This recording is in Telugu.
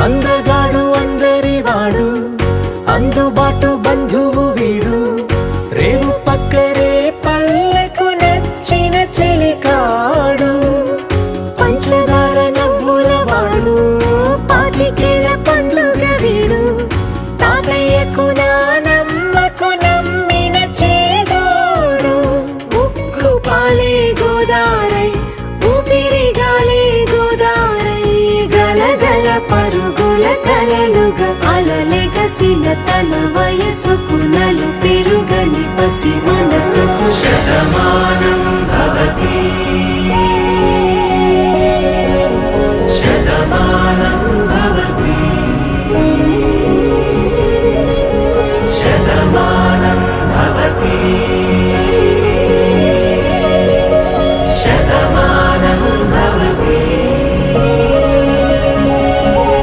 అందగాడు అందరివాడు అందుబాటు బంధువు వీడు రేవు పక్కరే పల్లెకు నచ్చిన చెలికాడు పంచదార నవ్వుల వాడు పాతికేల పండుగ వీడు తాతయ్యకు నానమ్మకు నమ్మిన చేదోడు ఉక్కు పాలే గోదారై ఊపిరి గాలే గోదారై గలగల పరుగుల కలలుగా అలలెగసిన తన వయసుకు నలు పెరుగని పసి మనసుకు శతమానం భవతి।